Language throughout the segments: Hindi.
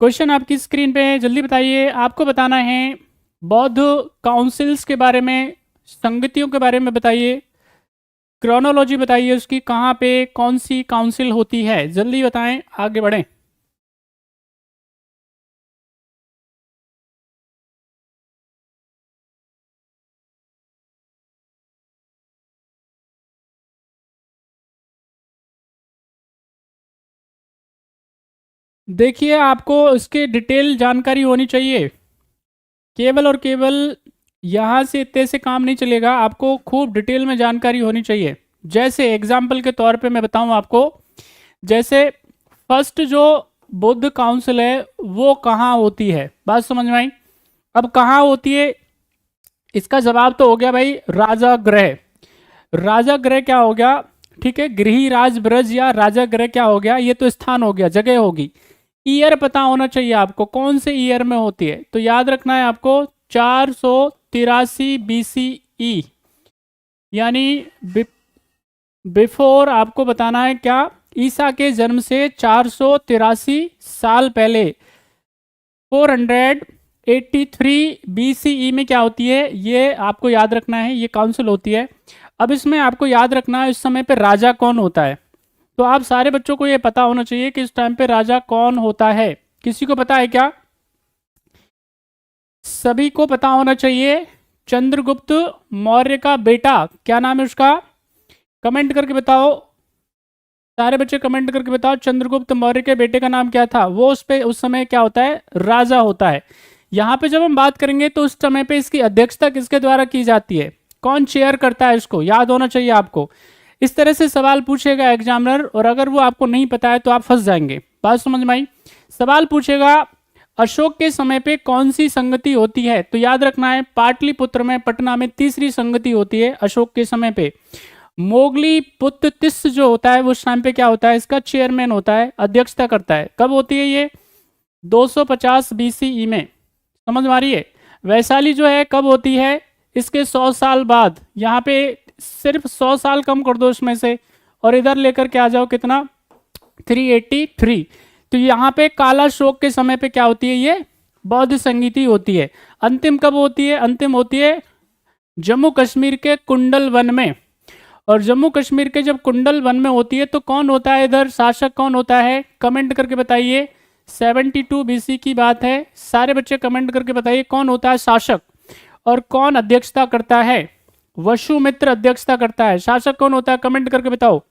क्वेश्चन आपकी स्क्रीन पे है, जल्दी बताइए। आपको बताना है बौद्ध काउंसिल्स के बारे में, संगतियों के बारे में बताइए, क्रोनोलॉजी बताइए उसकी, कहाँ पे कौन सी काउंसिल होती है, जल्दी बताएं, आगे बढ़ें। देखिए, आपको इसके डिटेल जानकारी होनी चाहिए। केवल और केवल यहाँ से इतने से काम नहीं चलेगा, आपको खूब डिटेल में जानकारी होनी चाहिए। जैसे एग्जाम्पल के तौर पे मैं बताऊं आपको, जैसे फर्स्ट जो बुद्ध काउंसिल है वो कहाँ होती है, बात समझ में आई। अब कहाँ होती है, इसका जवाब तो हो गया भाई राजा गृह। राजा गृह क्या हो गया, ठीक है, गृही राज ब्रज या राजा गृह क्या हो गया, ये तो स्थान हो गया, जगह होगी। ईयर पता होना चाहिए आपको, कौन से ईयर में होती है, तो याद रखना है आपको 483 BCE, यानी बिफोर आपको बताना है क्या, ईसा के जन्म से 483 साल पहले 483 BCE में क्या होती है, ये आपको याद रखना है, ये काउंसिल होती है। अब इसमें आपको याद रखना है इस समय पे राजा कौन होता है। तो आप सारे बच्चों को ये पता होना चाहिए कि इस टाइम पे राजा कौन होता है। किसी को पता है क्या? सभी को पता होना चाहिए। चंद्रगुप्त मौर्य का बेटा, क्या नाम है उसका, कमेंट करके बताओ। सारे बच्चे कमेंट करके बताओ, चंद्रगुप्त मौर्य के बेटे का नाम क्या था। वो उस पे उस समय क्या होता है, राजा होता है। यहाँ पे जब हम बात करेंगे तो उस समय पे इसकी अध्यक्षता किसके द्वारा की जाती है, कौन चेयर करता है, इसको याद होना चाहिए आपको। इस तरह से सवाल पूछेगा एग्जामिनर, और अगर वो आपको नहीं पता है तो आप फंस जाएंगे। बात समझ में आई। सवाल पूछेगा अशोक के समय पे कौन सी संगति होती है, तो याद रखना है पाटलिपुत्र में, पटना में तीसरी संगति होती है अशोक के समय पे। मोगली पुत्र तिस जो होता है वो उस टाइम पे क्या होता है, इसका चेयरमैन होता है, अध्यक्षता करता है। कब होती है ये, 250 BCE में, समझ में आ रही है। वैशाली जो है कब होती है, इसके 100 साल बाद। यहाँ पे सिर्फ 100 साल कम कर दो इसमें से, और इधर लेकर के आ जाओ कितना, 383। तो यहाँ पे काला शोक के समय पे क्या होती है, ये बौद्ध संगीति होती है। अंतिम कब होती है, अंतिम होती है जम्मू कश्मीर के कुंडल वन में। और जम्मू कश्मीर के जब कुंडल वन में होती है तो कौन होता है इधर, शासक कौन होता है, कमेंट करके बताइए। 72 BC की बात है, सारे बच्चे कमेंट करके बताइए कौन होता है शासक, और कौन अध्यक्षता करता है। वसुमित्र अध्यक्षता करता है। शासक कौन होता है, कमेंट करके बताओ।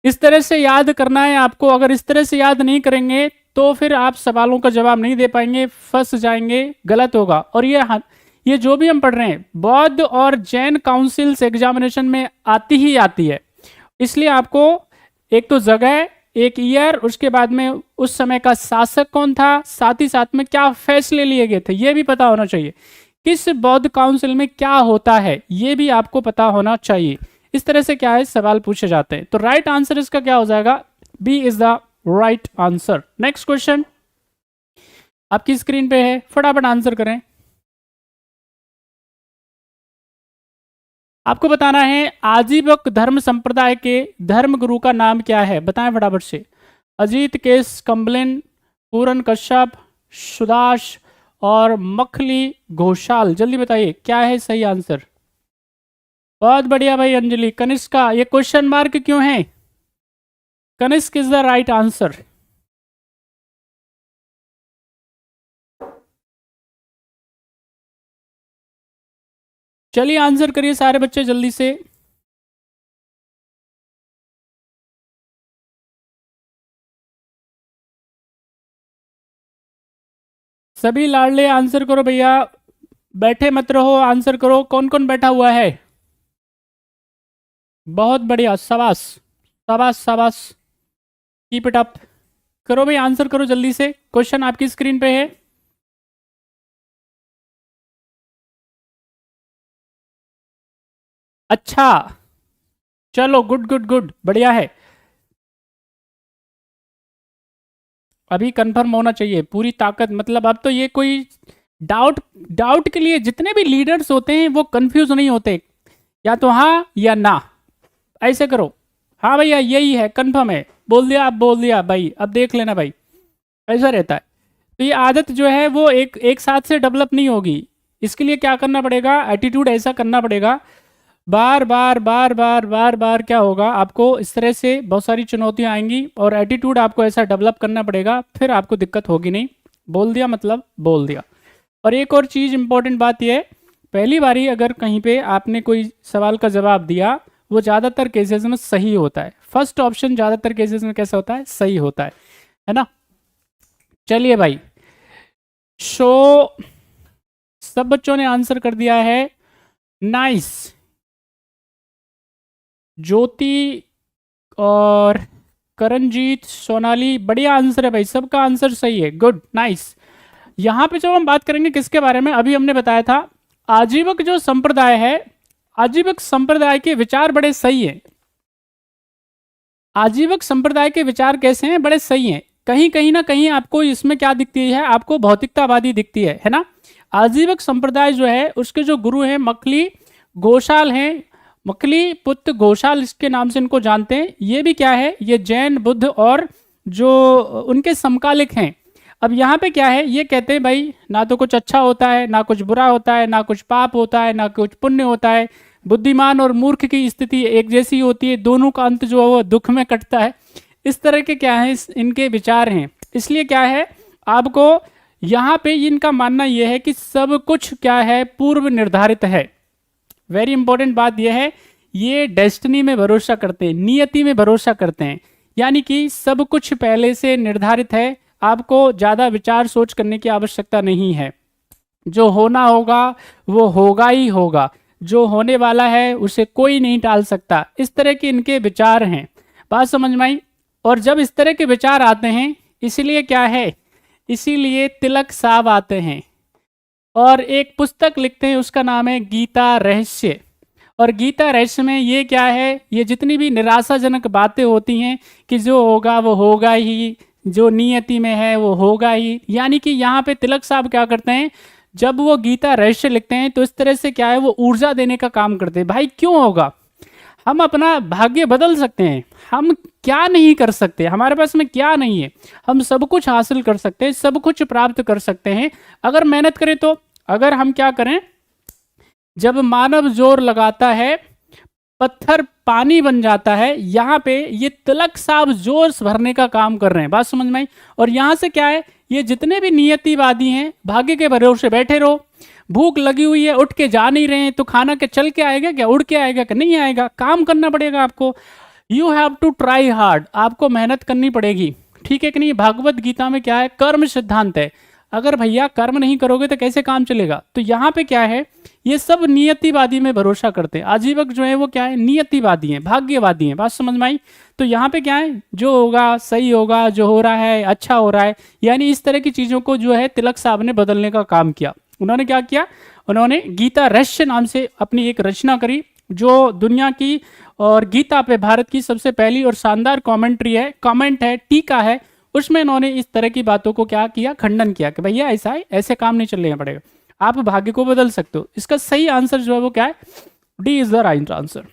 इस तरह से याद करना है आपको। अगर इस तरह से याद नहीं करेंगे तो फिर आप सवालों का जवाब नहीं दे पाएंगे, फंस जाएंगे, गलत होगा। और ये जो भी हम पढ़ रहे हैं बौद्ध और जैन काउंसिल्स एग्जामिनेशन में आती ही आती है। इसलिए आपको एक तो जगह, एक ईयर, उसके बाद में उस समय का शासक कौन था, साथ ही साथ में क्या फैसले लिए गए थे, ये भी पता होना चाहिए। किस बौद्ध काउंसिल में क्या होता है ये भी आपको पता होना चाहिए। इस तरह से क्या है, सवाल पूछे जाते हैं। तो राइट आंसर इसका क्या हो जाएगा, B is the right answer. Next question आपकी स्क्रीन पे है, फटाफट आंसर करें। आपको बताना है आजीवक धर्म संप्रदाय के धर्म गुरु का नाम क्या है, बताएं फटाफट से। अजीत केस कंबलिन, पूरन कश्यप, सुदास और मखली घोषाल, जल्दी बताइए क्या है सही आंसर। बहुत बढ़िया भाई अंजलि। कनिष्क का ये क्वेश्चन मार्क क्यों है, Kanishka is the right answer. चलिए आंसर करिए सारे बच्चे जल्दी से। सभी लाडले आंसर करो भैया, बैठे मत रहो, आंसर करो। कौन कौन बैठा हुआ है, बहुत बढ़िया, शाबाश शाबाश शाबाश, कीप इट अप। करो भाई, आंसर करो जल्दी से। क्वेश्चन आपकी स्क्रीन पे है। अच्छा, चलो गुड गुड गुड, बढ़िया है। अभी कंफर्म होना चाहिए पूरी ताकत, मतलब अब तो ये कोई डाउट डाउट के लिए जितने भी लीडर्स होते हैं वो कंफ्यूज नहीं होते, या तो हाँ या ना, ऐसे करो। हाँ भैया यही है, कंफर्म है, बोल दिया, अब बोल दिया भाई, अब देख लेना भाई, ऐसा रहता है। तो ये आदत जो है वो एक साथ से डेवलप नहीं होगी। इसके लिए क्या करना पड़ेगा, एटीट्यूड ऐसा करना पड़ेगा, बार बार बार बार बार बार क्या होगा, आपको इस तरह से बहुत सारी चुनौतियां आएंगी और एटीट्यूड आपको ऐसा डेवलप करना पड़ेगा, फिर आपको दिक्कत होगी नहीं। बोल दिया मतलब बोल दिया। और एक और चीज़ इंपॉर्टेंट बात यह है, पहली बारी अगर कहीं पे आपने कोई सवाल का जवाब दिया, वो ज़्यादातर केसेस में सही होता है। फर्स्ट ऑप्शन ज़्यादातर केसेस में कैसा होता है, सही होता है ना। चलिए भाई, शो सब बच्चों ने आंसर कर दिया है, नाइस। ज्योति और करणजीत, सोनाली, बढ़िया आंसर है भाई, सबका आंसर सही है, गुड, नाइस। यहाँ पे जब हम बात करेंगे किसके बारे में, अभी हमने बताया था आजीवक जो संप्रदाय है, आजीवक संप्रदाय के विचार बड़े सही हैं। आजीवक संप्रदाय के विचार कैसे हैं, बड़े सही हैं। कहीं कहीं ना कहीं आपको इसमें क्या दिखती है, आपको भौतिकतावादी दिखती है ना। आजीवक संप्रदाय जो है उसके जो गुरु हैं मकली घोषाल हैं, मकली पुत्र घोषाल इसके नाम से इनको जानते हैं। ये भी क्या है, ये जैन बुद्ध और जो उनके समकालिक हैं। अब यहाँ पे क्या है, ये कहते हैं भाई ना तो कुछ अच्छा होता है, ना कुछ बुरा होता है, ना कुछ पाप होता है, ना कुछ पुण्य होता है। बुद्धिमान और मूर्ख की स्थिति एक जैसी होती है, दोनों का अंत जो है वो दुख में कटता है। इस तरह के क्या है, इनके विचार हैं। इसलिए क्या है, आपको यहाँ पे इनका मानना यह है कि सब कुछ क्या है, पूर्व निर्धारित है। वेरी इंपॉर्टेंट बात यह है, ये डेस्टिनी में भरोसा करते हैं, नियति में भरोसा करते हैं, यानी कि सब कुछ पहले से निर्धारित है। आपको ज़्यादा विचार सोच करने की आवश्यकता नहीं है। जो होना होगा वो होगा ही होगा, जो होने वाला है उसे कोई नहीं टाल सकता। इस तरह के इनके विचार हैं, बात समझ में आई। और जब इस तरह के विचार आते हैं, इसीलिए क्या है, इसीलिए तिलक साहब आते हैं और एक पुस्तक लिखते हैं, उसका नाम है गीता रहस्य। और गीता रहस्य में ये क्या है, ये जितनी भी निराशाजनक बातें होती हैं कि जो होगा वो होगा ही, जो नियति में है वो होगा ही, यानी कि यहाँ पे तिलक साहब क्या करते हैं, जब वो गीता रहस्य लिखते हैं तो इस तरह से क्या है, वो ऊर्जा देने का काम करते हैं। भाई क्यों होगा, हम अपना भाग्य बदल सकते हैं, हम क्या नहीं कर सकते, हमारे पास में क्या नहीं है, हम सब कुछ हासिल कर सकते हैं, सब कुछ प्राप्त कर सकते हैं अगर मेहनत करें तो। अगर हम क्या करें, जब मानव जोर लगाता है पत्थर पानी बन जाता है। यहाँ पे ये तिलक साहब जोर भरने का काम कर रहे हैं, बात समझ में आई। और यहाँ से क्या है, ये जितने भी नियतिवादी हैं, भाग्य के भरोसे बैठे रहो, भूख लगी हुई है, उठ के जा नहीं रहे हैं तो खाना के चल के आएगा क्या, उड़ के आएगा क्या, नहीं आएगा, काम करना पड़ेगा आपको। You have to try hard, आपको मेहनत करनी पड़ेगी, ठीक है कि नहीं। भागवत गीता में क्या है, कर्म सिद्धांत है। अगर भैया कर्म नहीं करोगे तो कैसे काम चलेगा। तो यहाँ पे क्या है, ये सब नियतिवादी में भरोसा करते हैं। आजीवक जो है वो क्या है, नियतिवादी हैं, भाग्यवादी हैं, बात समझ में आई। तो यहाँ पे क्या है, जो होगा सही होगा, जो हो रहा है अच्छा हो रहा है, यानी इस तरह की चीज़ों को जो है तिलक साहब ने बदलने का काम किया। उन्होंने क्या किया, उन्होंने गीता रहस्य नाम से अपनी एक रचना करी, जो दुनिया की और गीता पे भारत की सबसे पहली और शानदार कॉमेंट्री है, कमेंट है, टीका है। उसमें इन्होंने इस तरह की बातों को क्या किया, खंडन किया कि भैया ऐसा है, ऐसे काम नहीं चलने पड़ेगा, आप भाग्य को बदल सकते हो। इसका सही आंसर जो है वो क्या है, D is the right answer.